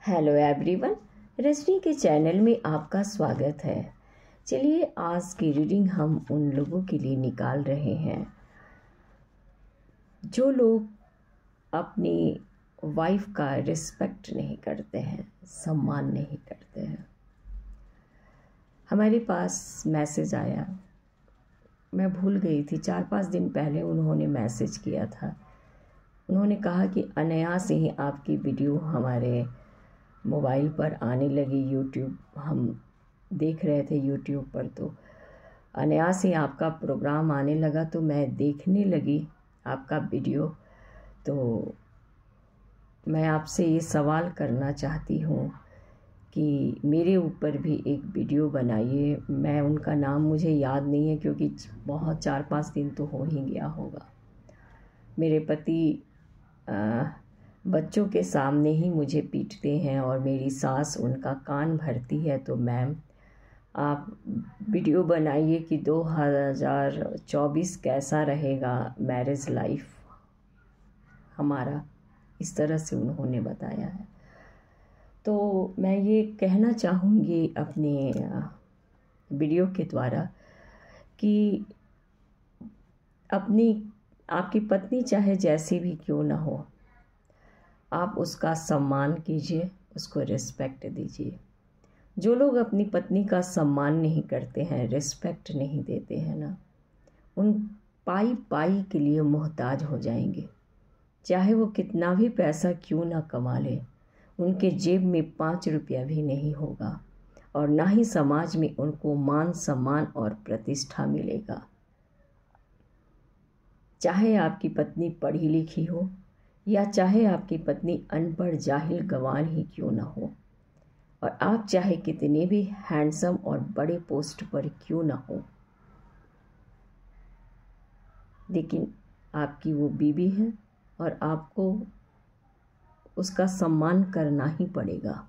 Hello everyone, Rajni के channel में आपका स्वागत है। चलिए आज की रीडिंग हम उन लोगों के लिए निकाल रहे हैं जो लोग अपनी वाइफ का रिस्पेक्ट नहीं करते हैं, सम्मान नहीं करते हैं। हमारे पास मैसेज आया, मैं भूल गई थी, 4-5 दिन पहले उन्होंने मैसेज किया था। उन्होंने कहा कि अनायास ही आपकी वीडियो हमारे मोबाइल पर आने लगी। यूट्यूब हम देख रहे थे, यूट्यूब पर तो अनायास ही आपका प्रोग्राम आने लगा, तो मैं देखने लगी आपका वीडियो। तो मैं आपसे ये सवाल करना चाहती हूँ कि मेरे ऊपर भी एक वीडियो बनाइए। मैं उनका नाम मुझे याद नहीं है क्योंकि बहुत 4-5 दिन तो हो ही गया होगा। मेरे पति बच्चों के सामने ही मुझे पीटते हैं और मेरी सास उनका कान भरती है। तो मैम आप वीडियो बनाइए कि 2024 कैसा रहेगा मैरिज लाइफ हमारा, इस तरह से उन्होंने बताया है। तो मैं ये कहना चाहूँगी अपने वीडियो के द्वारा कि आपकी पत्नी चाहे जैसी भी क्यों ना हो, आप उसका सम्मान कीजिए, उसको रिस्पेक्ट दीजिए। जो लोग अपनी पत्नी का सम्मान नहीं करते हैं, रिस्पेक्ट नहीं देते हैं ना, उन पाई पाई के लिए मोहताज हो जाएंगे। चाहे वो कितना भी पैसा क्यों ना कमा ले, उनके जेब में 5 रुपया भी नहीं होगा और ना ही समाज में उनको मान सम्मान और प्रतिष्ठा मिलेगा। चाहे आपकी पत्नी पढ़ी लिखी हो या चाहे आपकी पत्नी अनपढ़ जाहिल गंवार ही क्यों ना हो, और आप चाहे कितने भी हैंडसम और बड़े पोस्ट पर क्यों ना हो, लेकिन आपकी वो बीवी है और आपको उसका सम्मान करना ही पड़ेगा।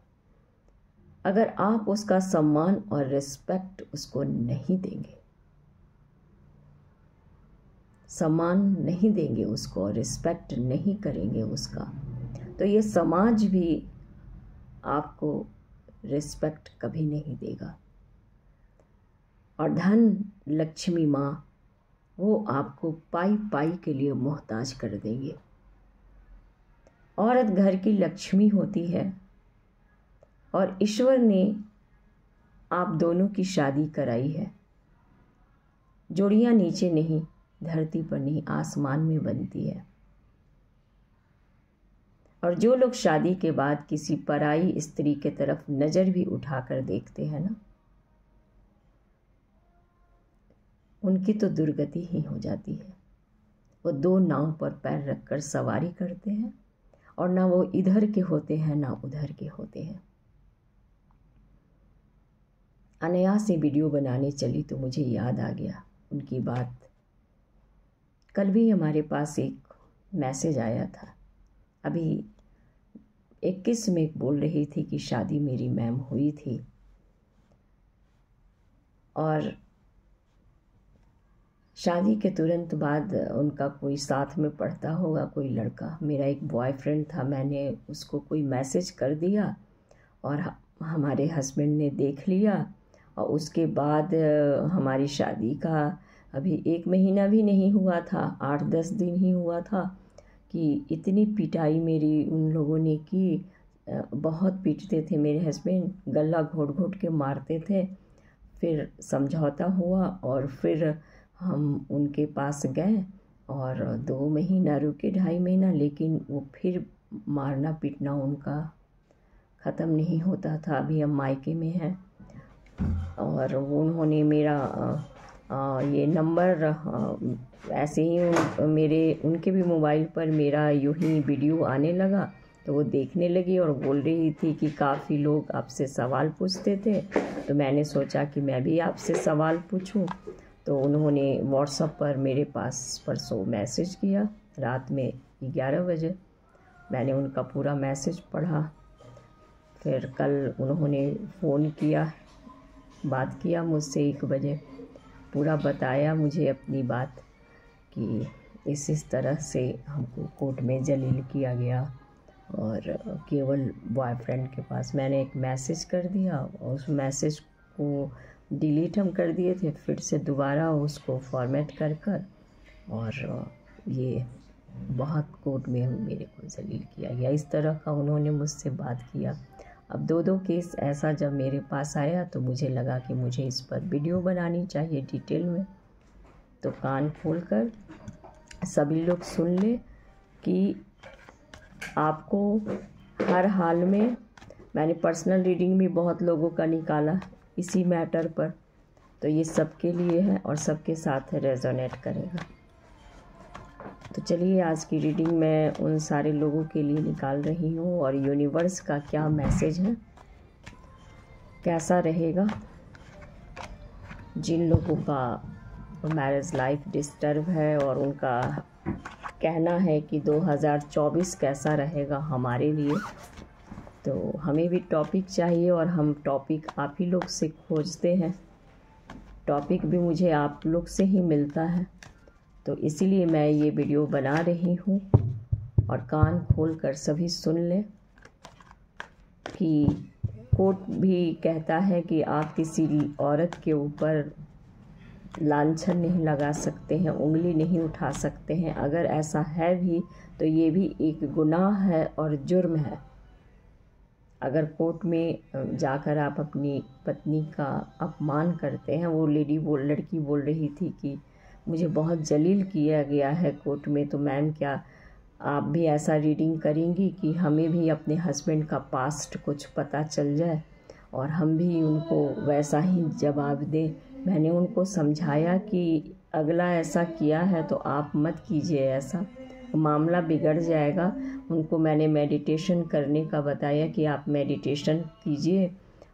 अगर आप उसका सम्मान और रिस्पेक्ट उसको नहीं देंगे, सम्मान नहीं देंगे उसको और रिस्पेक्ट नहीं करेंगे उसका, तो ये समाज भी आपको रिस्पेक्ट कभी नहीं देगा। और धन लक्ष्मी माँ वो आपको पाई पाई के लिए मोहताज कर देंगे। औरत घर की लक्ष्मी होती है और ईश्वर ने आप दोनों की शादी कराई है। जोड़ियाँ नीचे नहीं, धरती पर नहीं, आसमान में बनती है। और जो लोग शादी के बाद किसी पराई स्त्री के तरफ नज़र भी उठाकर देखते हैं ना, उनकी तो दुर्गति ही हो जाती है। वो 2 नाव पर पैर रखकर सवारी करते हैं और ना वो इधर के होते हैं ना उधर के होते हैं। अनायास से वीडियो बनाने चली तो मुझे याद आ गया उनकी बात। कल भी हमारे पास एक मैसेज आया था, अभी 21 में बोल रही थी कि शादी मेरी मैम हुई थी और शादी के तुरंत बाद उनका कोई साथ में पढ़ता होगा कोई लड़का, मेरा एक बॉयफ्रेंड था, मैंने उसको कोई मैसेज कर दिया और हमारे हस्बैंड ने देख लिया। और उसके बाद हमारी शादी का अभी 1 महीना भी नहीं हुआ था, 8-10 दिन ही हुआ था कि इतनी पिटाई मेरी उन लोगों ने की। बहुत पीटते थे मेरे हस्बैंड, गला घोट घोट के मारते थे। फिर समझौता हुआ और फिर हम उनके पास गए और 2 महीना रुके, 2.5 महीना, लेकिन वो फिर मारना पीटना उनका ख़त्म नहीं होता था। अभी हम मायके में हैं और उन्होंने मेरा ये नंबर ऐसे ही उनके भी मोबाइल पर मेरा यूं ही वीडियो आने लगा, तो वो देखने लगी और बोल रही थी कि काफ़ी लोग आपसे सवाल पूछते थे, तो मैंने सोचा कि मैं भी आपसे सवाल पूछूं। तो उन्होंने व्हाट्सएप पर मेरे पास परसों मैसेज किया रात में 11 बजे। मैंने उनका पूरा मैसेज पढ़ा। फिर कल उन्होंने फ़ोन किया, बात किया मुझसे 1 बजे, पूरा बताया मुझे अपनी बात कि इस तरह से हमको कोर्ट में जलील किया गया और केवल बॉयफ्रेंड के पास। मैंने एक मैसेज कर दिया और उस मैसेज को डिलीट हम कर दिए थे, फिर से दोबारा उसको फॉर्मेट कर और ये बहुत कोर्ट में मेरे को जलील किया गया। इस तरह का उन्होंने मुझसे बात किया। अब दो केस ऐसा जब मेरे पास आया तो मुझे लगा कि मुझे इस पर वीडियो बनानी चाहिए डिटेल में। तो कान खोलकर सभी लोग सुन ले कि आपको हर हाल में, मैंने पर्सनल रीडिंग भी बहुत लोगों का निकाला इसी मैटर पर, तो ये सबके लिए है और सबके साथ रेजोनेट करेगा। तो चलिए आज की रीडिंग मैं उन सारे लोगों के लिए निकाल रही हूँ और यूनिवर्स का क्या मैसेज है, कैसा रहेगा जिन लोगों का मैरिज लाइफ डिस्टर्ब है और उनका कहना है कि 2024 कैसा रहेगा हमारे लिए। तो हमें भी टॉपिक चाहिए और हम टॉपिक आप ही लोग से खोजते हैं, टॉपिक भी मुझे आप लोग से ही मिलता है, तो इसीलिए मैं ये वीडियो बना रही हूँ। और कान खोलकर सभी सुन लें कि कोर्ट भी कहता है कि आप किसी औरत के ऊपर लांछन नहीं लगा सकते हैं, उंगली नहीं उठा सकते हैं। अगर ऐसा है भी तो ये भी एक गुनाह है और जुर्म है। अगर कोर्ट में जाकर आप अपनी पत्नी का अपमान करते हैं, वो लड़की बोल रही थी कि मुझे बहुत जलील किया गया है कोर्ट में, तो मैम क्या आप भी ऐसा रीडिंग करेंगी कि हमें भी अपने हस्बैंड का पास्ट कुछ पता चल जाए और हम भी उनको वैसा ही जवाब दें। मैंने उनको समझाया कि अगला ऐसा किया है तो आप मत कीजिए, ऐसा मामला बिगड़ जाएगा। उनको मैंने मेडिटेशन करने का बताया कि आप मेडिटेशन कीजिए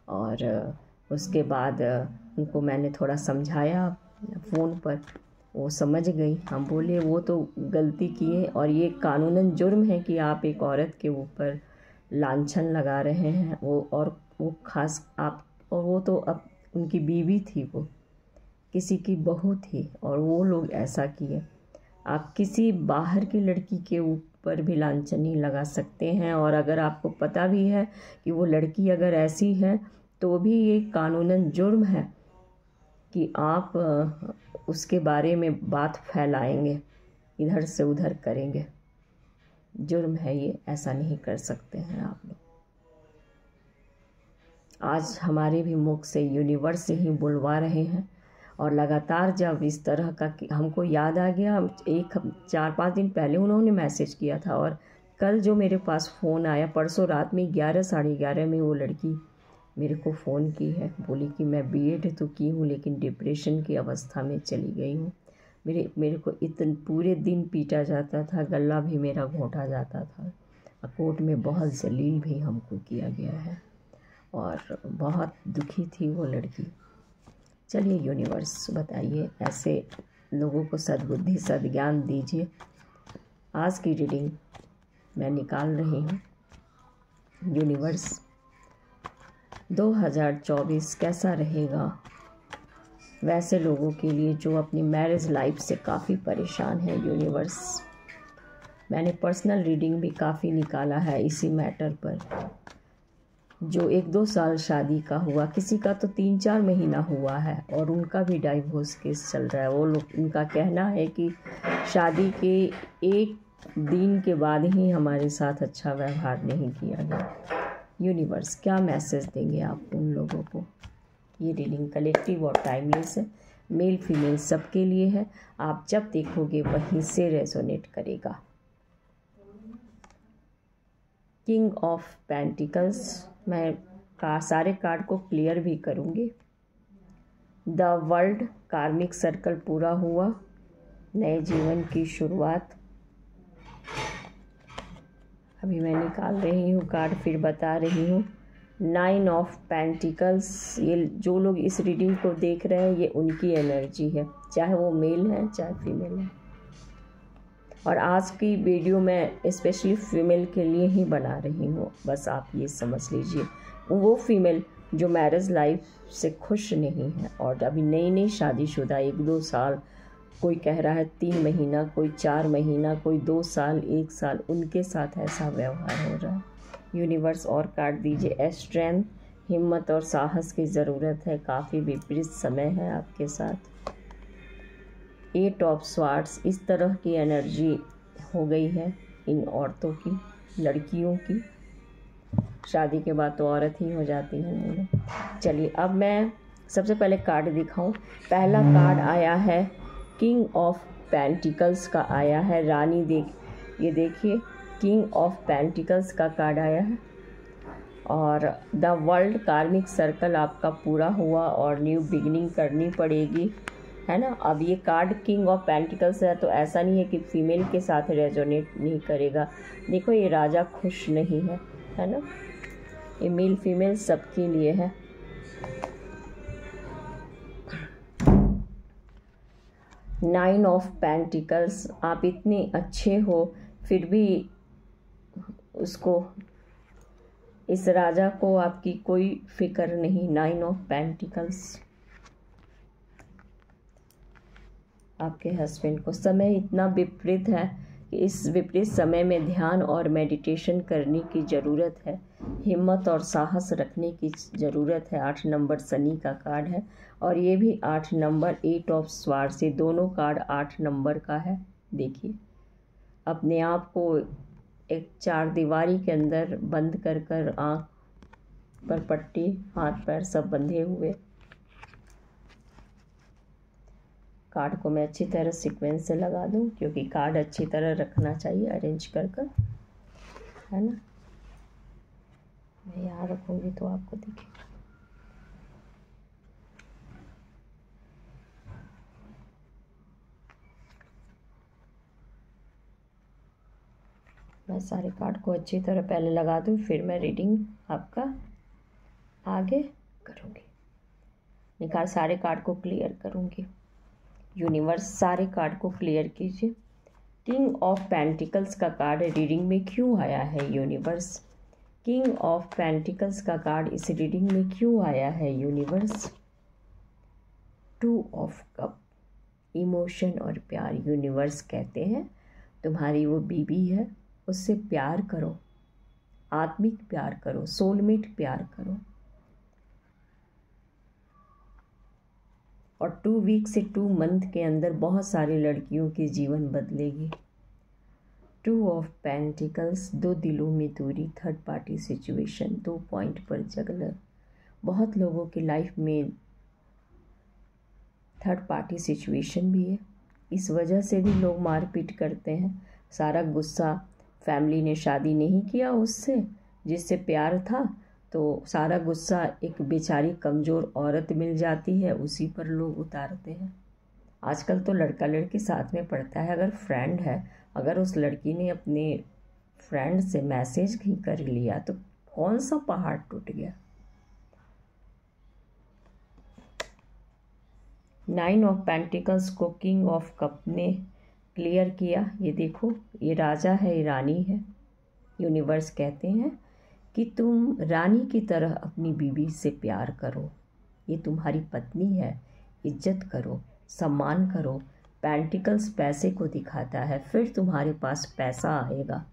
और उसके बाद उनको मैंने थोड़ा समझाया फ़ोन पर, वो समझ गई। हम बोले वो तो गलती किए और ये कानूनन जुर्म है कि आप एक औरत के ऊपर लांछन लगा रहे हैं। वो खास आप, और वो तो अब उनकी बीवी थी, वो किसी की बहू थी और वो लोग ऐसा किए। आप किसी बाहर की लड़की के ऊपर भी लांछन नहीं लगा सकते हैं। और अगर आपको पता भी है कि वो लड़की अगर ऐसी है तो भी ये कानूनन जुर्म है कि आप उसके बारे में बात फैलाएंगे, इधर से उधर करेंगे। जुर्म है ये, ऐसा नहीं कर सकते हैं आप लोग। आज हमारे भी मुख से यूनिवर्स से ही बुलवा रहे हैं और लगातार जब इस तरह का हमको याद आ गया, 4-5 दिन पहले उन्होंने मैसेज किया था और कल जो मेरे पास फ़ोन आया, परसों रात में 11 साढ़े 11 में वो लड़की मेरे को फ़ोन की है, बोली कि मैं बीएड तो की हूँ लेकिन डिप्रेशन की अवस्था में चली गई हूँ। मेरे को इतने पूरे दिन पीटा जाता था, गला भी मेरा घोंटा जाता था, कोर्ट में बहुत जलील भी हमको किया गया है और बहुत दुखी थी वो लड़की। चलिए यूनिवर्स बताइए, ऐसे लोगों को सद्बुद्धि सद्ज्ञान दीजिए। आज की रीडिंग मैं निकाल रही हूँ। यूनिवर्स 2024 कैसा रहेगा वैसे लोगों के लिए जो अपनी मैरिज लाइफ से काफ़ी परेशान है। यूनिवर्स, मैंने पर्सनल रीडिंग भी काफ़ी निकाला है इसी मैटर पर। जो 1-2 साल शादी का हुआ, किसी का तो 3-4 महीना हुआ है और उनका भी डाइवोर्स केस चल रहा है। वो लोग, उनका कहना है कि शादी के 1 दिन के बाद ही हमारे साथ अच्छा व्यवहार नहीं किया गया। यूनिवर्स क्या मैसेज देंगे आप उन लोगों को? ये रीडिंग कलेक्टिव और टाइमलेस है, मेल फीमेल सबके लिए है। आप जब देखोगे वहीं से रेजोनेट करेगा। किंग ऑफ पेंटिकल्स, मैं सारे कार्ड को क्लियर भी करूँगी। द वर्ल्ड, कार्मिक सर्कल पूरा हुआ, नए जीवन की शुरुआत। अभी मैं निकाल रही हूँ कार्ड, फिर बता रही हूँ। 9 ऑफ पेंटिकल्स, ये जो लोग इस रीडिंग को देख रहे हैं ये उनकी एनर्जी है, चाहे वो मेल है चाहे फीमेल है। और आज की वीडियो मैं स्पेशली फीमेल के लिए ही बना रही हूँ, बस आप ये समझ लीजिए। वो फीमेल जो मैरिज लाइफ से खुश नहीं है और अभी नई शादीशुदा 1-2 साल कोई कह रहा है 3 महीना, कोई 4 महीना, कोई 2 साल, 1 साल, उनके साथ ऐसा व्यवहार हो रहा है। यूनिवर्स और काट दीजिए। स्ट्रेंथ, हिम्मत और साहस की ज़रूरत है। काफ़ी विपरीत समय है आपके साथ। 8 ऑफ स्वार्ड्स, इस तरह की एनर्जी हो गई है इन औरतों की, लड़कियों की। शादी के बाद तो औरत ही हो जाती है। चलिए अब मैं सबसे पहले कार्ड दिखाऊं। पहला कार्ड आया है किंग ऑफ पेंटिकल्स का आया है। रानी ये देखिए, किंग ऑफ पेंटिकल्स का कार्ड आया है। और द वर्ल्ड, कार्मिक सर्कल आपका पूरा हुआ और न्यू बिगिनिंग करनी पड़ेगी, है ना। अब ये कार्ड किंग ऑफ पेंटिकल्स है, तो ऐसा नहीं है कि फीमेल के साथ रेजोनेट नहीं करेगा। देखो ये राजा खुश नहीं है ना। ये मेल फीमेल सबके लिए है। नाइन ऑफ पेंटिकल्स, आप इतने अच्छे हो फिर भी उसको, इस राजा को आपकी कोई फिक्र नहीं। 9 ऑफ पेंटिकल्स, आपके हस्बैंड को समय इतना विपरीत है कि इस विपरीत समय में ध्यान और मेडिटेशन करने की ज़रूरत है। हिम्मत और साहस रखने की ज़रूरत है। 8 नंबर शनि का कार्ड है और ये भी 8 नंबर, 8 ऑफ स्वार्ड से, दोनों कार्ड 8 नंबर का है। देखिए अपने आप को एक 4 दीवारी के अंदर बंद कर आँख पर पट्टी, हाथ पैर सब बंधे हुए। कार्ड को मैं अच्छी तरह सीक्वेंस से लगा दूं, क्योंकि कार्ड अच्छी तरह रखना चाहिए अरेंज कर, है ना। मैं यहाँ रखूँगी तो आपको दिखेगा। मैं सारे कार्ड को अच्छी तरह पहले लगा दूं, फिर मैं रीडिंग आपका आगे करूँगी। निकाल सारे कार्ड को क्लियर करूँगी। यूनिवर्स सारे कार्ड को क्लियर कीजिए। किंग ऑफ पेंटिकल्स का कार्ड रीडिंग में क्यों आया है यूनिवर्स? किंग ऑफ पेंटिकल्स का कार्ड इस रीडिंग में क्यों आया है यूनिवर्स? 2 ऑफ कप, इमोशन और प्यार। यूनिवर्स कहते हैं तुम्हारी वो बीबी है, उससे प्यार करो, आत्मिक प्यार करो, सोलमेट प्यार करो। और 2 वीक से 2 मंथ के अंदर बहुत सारी लड़कियों के जीवन बदलेगी। 2 ऑफ पेंटिकल्स, 2 दिलों में दूरी, थर्ड पार्टी सिचुएशन, 2 पॉइंट पर जगलर। बहुत लोगों की लाइफ में थर्ड पार्टी सिचुएशन भी है। इस वजह से भी लोग मारपीट करते हैं। सारा गुस्सा, फैमिली ने शादी नहीं किया उससे जिससे प्यार था, तो सारा गुस्सा एक बेचारी कमज़ोर औरत मिल जाती है, उसी पर लोग उतारते हैं। आजकल तो लड़का लड़की साथ में पढ़ता है, अगर फ्रेंड है, अगर उस लड़की ने अपने फ्रेंड से मैसेज ही कर लिया तो कौन सा पहाड़ टूट गया। 9 ऑफ पेंटिकल्स को किंग ऑफ कप ने क्लियर किया। ये देखो, ये राजा है, ये रानी है। यूनिवर्स कहते हैं कि तुम रानी की तरह अपनी बीवी से प्यार करो, ये तुम्हारी पत्नी है, इज्जत करो, सम्मान करो। पेंटिकल्स पैसे को दिखाता है, फिर तुम्हारे पास पैसा आएगा,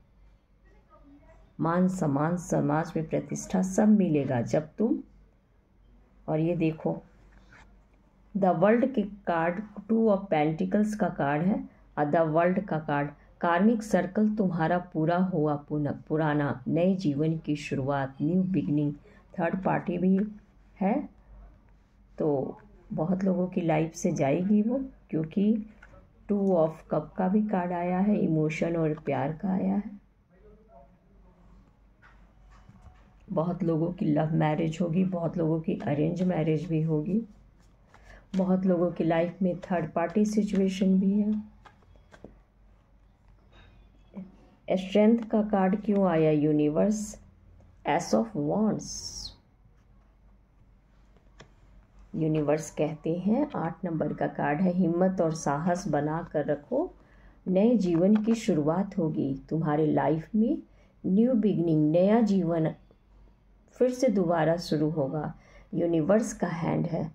मान सम्मान, समाज में प्रतिष्ठा सब मिलेगा जब तुम। और ये देखो द वर्ल्ड के कार्ड, 2 ऑफ पेंटिकल्स का कार्ड है और द वर्ल्ड का कार्ड, कार्मिक सर्कल तुम्हारा पूरा हुआ, पुराना नए जीवन की शुरुआत, न्यू बिगनिंग। थर्ड पार्टी भी है, तो बहुत लोगों की लाइफ से जाएगी वो, क्योंकि 2 ऑफ कप का भी कार्ड आया है, इमोशन और प्यार का आया है। बहुत लोगों की लव मैरिज होगी, बहुत लोगों की अरेंज मैरिज भी होगी, बहुत लोगों की लाइफ में थर्ड पार्टी सिचुएशन भी है। स्ट्रेंथ का कार्ड क्यों आया universe? S of wands. Universe कहते हैं 8 नंबर का कार्ड है, हिम्मत और साहस बना कर रखो, नए जीवन की शुरुआत होगी तुम्हारे लाइफ में, न्यू बिगनिंग, नया जीवन फिर से दोबारा शुरू होगा। यूनिवर्स का हैंड है,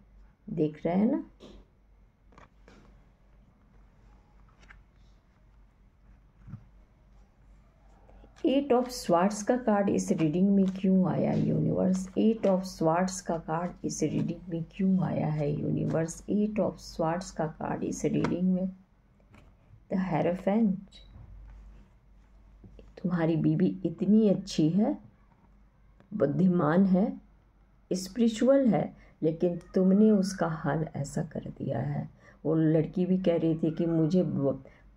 देख रहे हैं ना। एट ऑफ स्वार्ड्स का कार्ड इस रीडिंग में क्यों आया यूनिवर्स? एट ऑफ स्वार्ड्स का कार्ड इस रीडिंग में क्यों आया है यूनिवर्स? एट ऑफ स्वार्ड्स का कार्ड इस रीडिंग में। The hierophant. तुम्हारी बीवी इतनी अच्छी है, बुद्धिमान है, स्पिरिचुअल है, लेकिन तुमने उसका हाल ऐसा कर दिया है। वो लड़की भी कह रही थी कि मुझे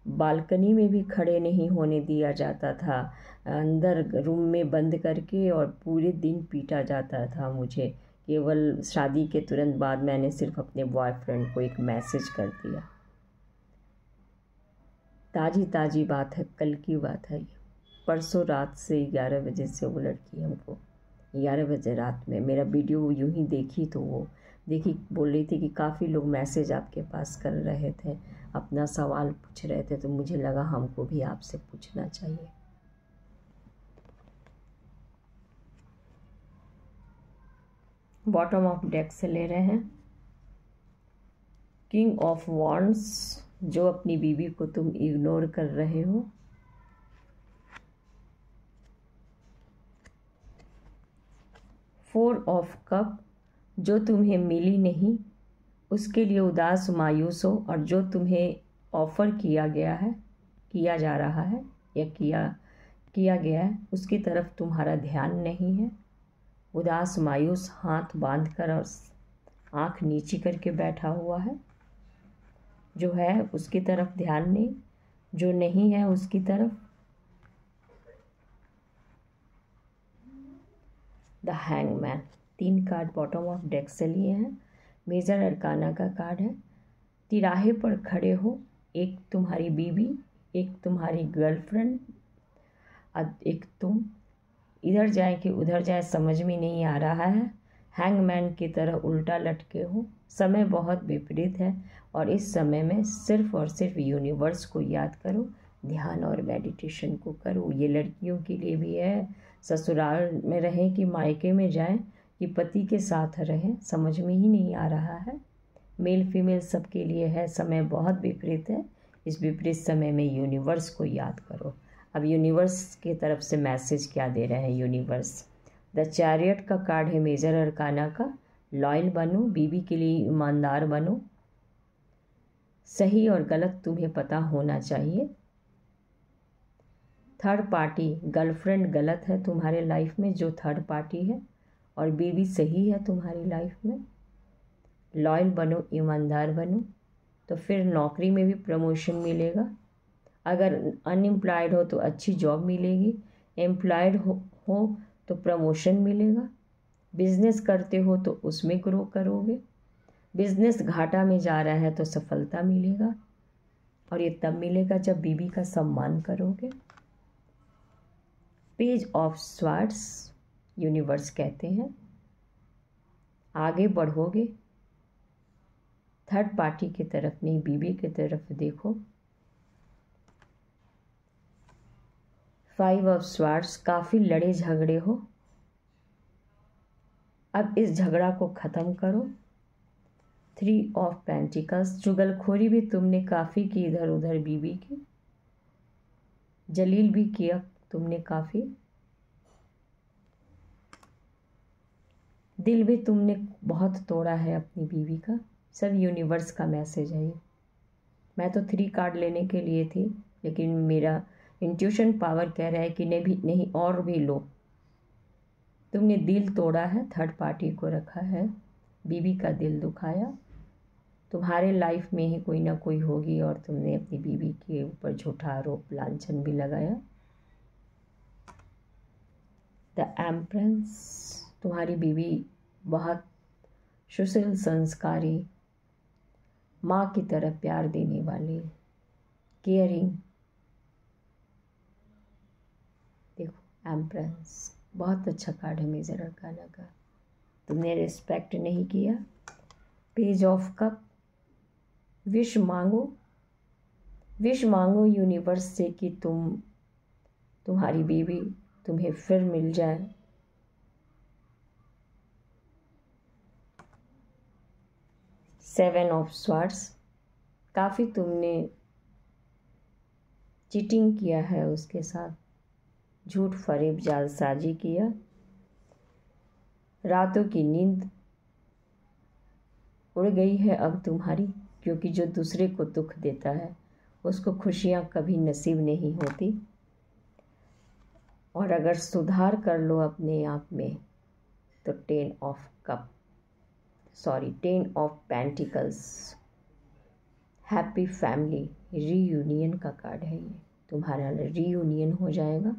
बालकनी में भी खड़े नहीं होने दिया जाता था, अंदर रूम में बंद करके, और पूरे दिन पीटा जाता था मुझे। केवल शादी के तुरंत बाद मैंने सिर्फ अपने बॉयफ्रेंड को एक मैसेज कर दिया। ताज़ी ताज़ी बात है, कल की बात है ये। परसों रात से 11 बजे से वो लड़की हमको 11 बजे रात में मेरा वीडियो यूं ही देखी, तो वो देखी, बोल रही थी कि काफ़ी लोग मैसेज आपके पास कर रहे थे, अपना सवाल पूछ रहे थे, तो मुझे लगा हमको भी आपसे पूछना चाहिए। बॉटम ऑफ डेक से ले रहे हैं किंग ऑफ वॉन्ड्स। जो अपनी बीवी को तुम इग्नोर कर रहे हो, फोर ऑफ कप। जो तुम्हें मिली नहीं उसके लिए उदास मायूस हो, और जो तुम्हें ऑफ़र किया गया है, किया जा रहा है या किया गया है, उसकी तरफ तुम्हारा ध्यान नहीं है। उदास मायूस हाथ बांध कर और आँख नीची करके बैठा हुआ है। जो है उसकी तरफ ध्यान नहीं, जो नहीं है उसकी तरफ। The hangman. 3 card bottom of deck से लिए हैं। मेजर अरकाना का कार्ड है। तिराहे पर खड़े हो, एक तुम्हारी बीवी, एक तुम्हारी गर्लफ्रेंड, एक तुम। इधर जाए कि उधर जाए समझ में नहीं आ रहा है। हैंगमैन की तरह उल्टा लटके हो। समय बहुत विपरीत है, और इस समय में सिर्फ और सिर्फ यूनिवर्स को याद करो, ध्यान और मेडिटेशन को करो। ये लड़कियों के लिए भी है, ससुराल में रहें कि मायके में जाएं कि पति के साथ रहें, समझ में ही नहीं आ रहा है। मेल फीमेल सबके लिए है। समय बहुत विपरीत है। इस विपरीत समय में यूनिवर्स को याद करो। अब यूनिवर्स की तरफ से मैसेज क्या दे रहे हैं यूनिवर्स? द चैरियट का कार्ड है मेजर अरकाना का। लॉयल बनो, बीवी के लिए ईमानदार बनो। सही और गलत तुम्हें पता होना चाहिए। थर्ड पार्टी, गर्लफ्रेंड गलत है तुम्हारे लाइफ में जो थर्ड पार्टी है, और बीवी सही है तुम्हारी लाइफ में। लॉयल बनो, ईमानदार बनो, तो फिर नौकरी में भी प्रमोशन मिलेगा। अगर अनएम्प्लॉयड हो तो अच्छी जॉब मिलेगी। एम्प्लॉयड हो तो प्रमोशन मिलेगा। बिजनेस करते हो तो उसमें ग्रो करोगे। बिजनेस घाटा में जा रहा है तो सफलता मिलेगा, और ये तब मिलेगा जब बीवी का सम्मान करोगे। Page of swords. यूनिवर्स कहते हैं आगे बढ़ोगे, थर्ड पार्टी की तरफ नहीं, बीवी की तरफ देखो। 5 ऑफ स्वार्ड्स। काफ़ी लड़े झगड़े हो, अब इस झगड़ा को ख़त्म करो। 3 ऑफ पेंटिकल्स। चुगलखोरी भी तुमने काफ़ी की इधर उधर बीवी की, जलील भी किया तुमने काफ़ी, दिल भी तुमने बहुत तोड़ा है अपनी बीवी का। सब यूनिवर्स का मैसेज है ये। मैं तो 3 कार्ड लेने के लिए थी, लेकिन मेरा इंट्यूशन पावर कह रहा है कि नहीं और भी लो। तुमने दिल तोड़ा है, थर्ड पार्टी को रखा है, बीवी का दिल दुखाया। तुम्हारे लाइफ में ही कोई ना कोई होगी, और तुमने अपनी बीवी के ऊपर झूठा आरोप लांछन भी लगाया। The empress. तुम्हारी बीवी बहुत सुशील, संस्कारी, माँ की तरह प्यार देने वाली, केयरिंग। देखो एम्प्रेस बहुत अच्छा कार्ड है मेजर अरकाना का। तुमने रिस्पेक्ट नहीं किया। Page of cup. विश मांगो, विश मांगो यूनिवर्स से कि तुम्हारी बीवी तुम्हें फिर मिल जाए। Seven of swords. काफ़ी तुमने चीटिंग किया है उसके साथ, झूठ फरेब जालसाजी किया, रातों की नींद उड़ गई है अब तुम्हारी, क्योंकि जो दूसरे को दुख देता है उसको खुशियाँ कभी नसीब नहीं होती। और अगर सुधार कर लो अपने आप में तो 10 of pentacles, happy family reunion का कार्ड है। ये तुम्हारा रीयूनियन हो जाएगा।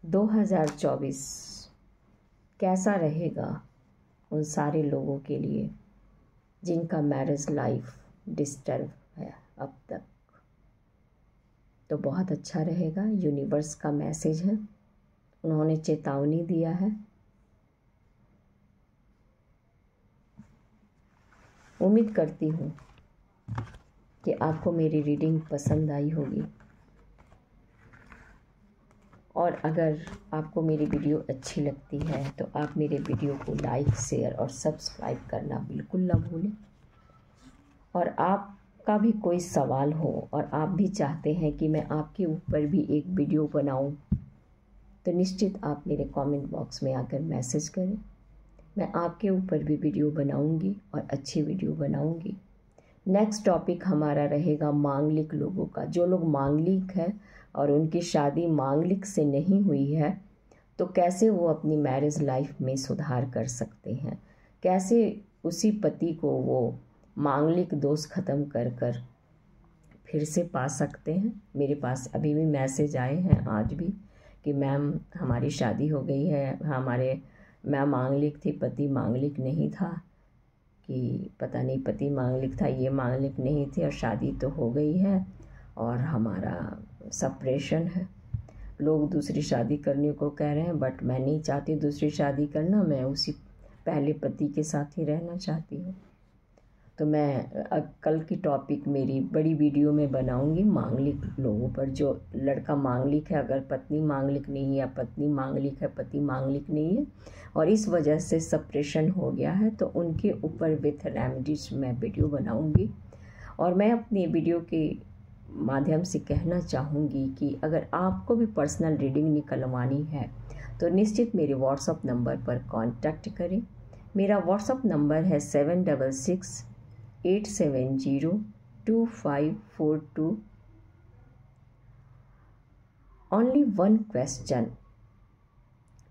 दो 2024 कैसा रहेगा उन सारे लोगों के लिए जिनका मैरिज लाइफ डिस्टर्ब है अब तक? तो बहुत अच्छा रहेगा। यूनिवर्स का मैसेज है, उन्होंने चेतावनी दिया है। उम्मीद करती हूँ कि आपको मेरी रीडिंग पसंद आई होगी, और अगर आपको मेरी वीडियो अच्छी लगती है तो आप मेरे वीडियो को लाइक, शेयर और सब्सक्राइब करना बिल्कुल ना भूलें। और आपका भी कोई सवाल हो और आप भी चाहते हैं कि मैं आपके ऊपर भी एक वीडियो बनाऊं, तो निश्चित आप मेरे कमेंट बॉक्स में आकर मैसेज करें। मैं आपके ऊपर भी वीडियो बनाऊंगी और अच्छी वीडियो बनाऊंगी। नेक्स्ट टॉपिक हमारा रहेगा मांगलिक लोगों का। जो लोग मांगलिक हैं और उनकी शादी मांगलिक से नहीं हुई है, तो कैसे वो अपनी मैरिज लाइफ में सुधार कर सकते हैं, कैसे उसी पति को वो मांगलिक दोष ख़त्म कर कर फिर से पा सकते हैं। मेरे पास अभी भी मैसेज आए हैं आज भी कि मैम हमारी शादी हो गई है, मैं मांगलिक थी, पति मांगलिक नहीं था, कि पता नहीं पति मांगलिक था, ये मांगलिक नहीं थी, और शादी तो हो गई है और हमारा सेपरेशन है। लोग दूसरी शादी करने को कह रहे हैं, बट मैं नहीं चाहती दूसरी शादी करना, मैं उसी पहले पति के साथ ही रहना चाहती हूँ। तो मैं कल की टॉपिक मेरी बड़ी वीडियो में बनाऊंगी मांगलिक लोगों पर। जो लड़का मांगलिक है, अगर पत्नी मांगलिक नहीं है, या पत्नी मांगलिक है पति मांगलिक नहीं है और इस वजह से सेपरेशन हो गया है, तो उनके ऊपर विथ रेमेडीज मैं वीडियो बनाऊंगी। और मैं अपनी वीडियो के माध्यम से कहना चाहूँगी कि अगर आपको भी पर्सनल रीडिंग निकलवानी है तो निश्चित मेरे व्हाट्सअप नंबर पर कांटेक्ट करें। मेरा व्हाट्सअप नंबर है 7668702542। ओनली 1 क्वेश्चन,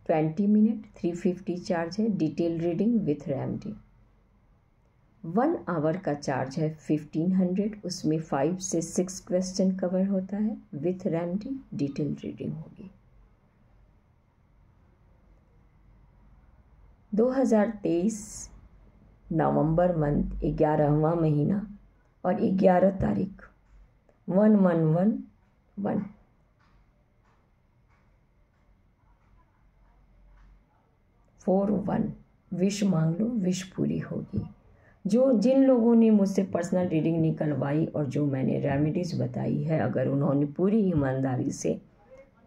20 मिनट, 350 चार्ज है। Detail reading with remedy. 1 hour का चार्ज है 1500, उसमें 5 से 6 क्वेश्चन कवर होता है। विथ रेमेडी डिटेल रीडिंग होगी। 2023 नवंबर मंथ 11वां महीना और 11 तारीख 1111 41 विश मांग लो, विश पूरी होगी। जिन लोगों ने मुझसे पर्सनल रीडिंग निकलवाई और जो मैंने रेमेडीज़ बताई है, अगर उन्होंने पूरी ईमानदारी से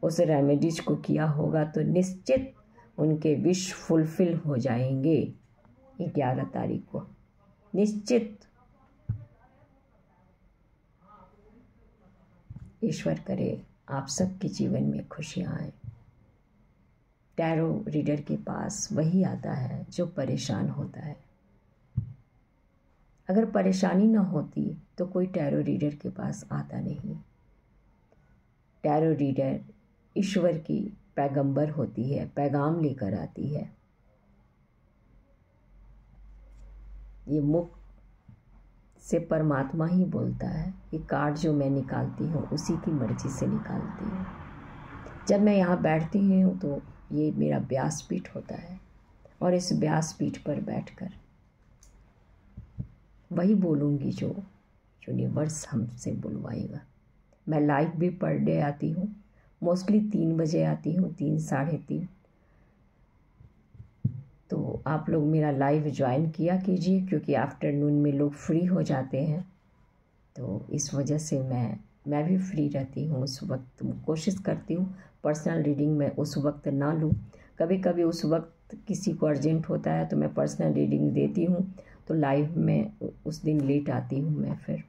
उस रेमेडीज को किया होगा तो निश्चित उनके विश फुलफिल हो जाएंगे 11 तारीख को, निश्चित। ईश्वर करे आप सबके जीवन में खुशियाँ आए। टैरो रीडर के पास वही आता है जो परेशान होता है। अगर परेशानी ना होती तो कोई टैरो रीडर के पास आता नहीं। टैरो रीडर ईश्वर की पैगंबर होती है, पैगाम लेकर आती है। ये मुख से परमात्मा ही बोलता है। ये कार्ड जो मैं निकालती हूँ उसी की मर्जी से निकालती हूँ। जब मैं यहाँ बैठती हूँ तो ये मेरा व्यासपीठ होता है और इस व्यासपीठ पर बैठकर वही बोलूँगी जो यूनिवर्स हमसे बुलवाएगा। मैं लाइव भी पर डे आती हूँ, मोस्टली 3 बजे आती हूँ, 3 साढ़े 3। तो आप लोग मेरा लाइव ज्वाइन किया कीजिए, क्योंकि आफ्टरनून में लोग फ्री हो जाते हैं, तो इस वजह से मैं भी फ्री रहती हूँ उस वक्त। कोशिश करती हूँ पर्सनल रीडिंग में उस वक्त ना लूँ। कभी कभी उस वक्त किसी को अर्जेंट होता है तो मैं पर्सनल रीडिंग देती हूँ, तो लाइव में उस दिन लेट आती हूँ मैं फिर।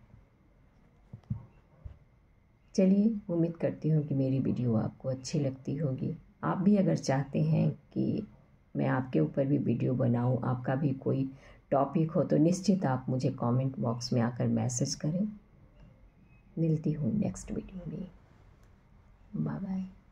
चलिए, उम्मीद करती हूँ कि मेरी वीडियो आपको अच्छी लगती होगी। आप भी अगर चाहते हैं कि मैं आपके ऊपर भी वीडियो बनाऊँ, आपका भी कोई टॉपिक हो, तो निश्चित आप मुझे कमेंट बॉक्स में आकर मैसेज करें। मिलती हूँ नेक्स्ट वीडियो में। Bye bye.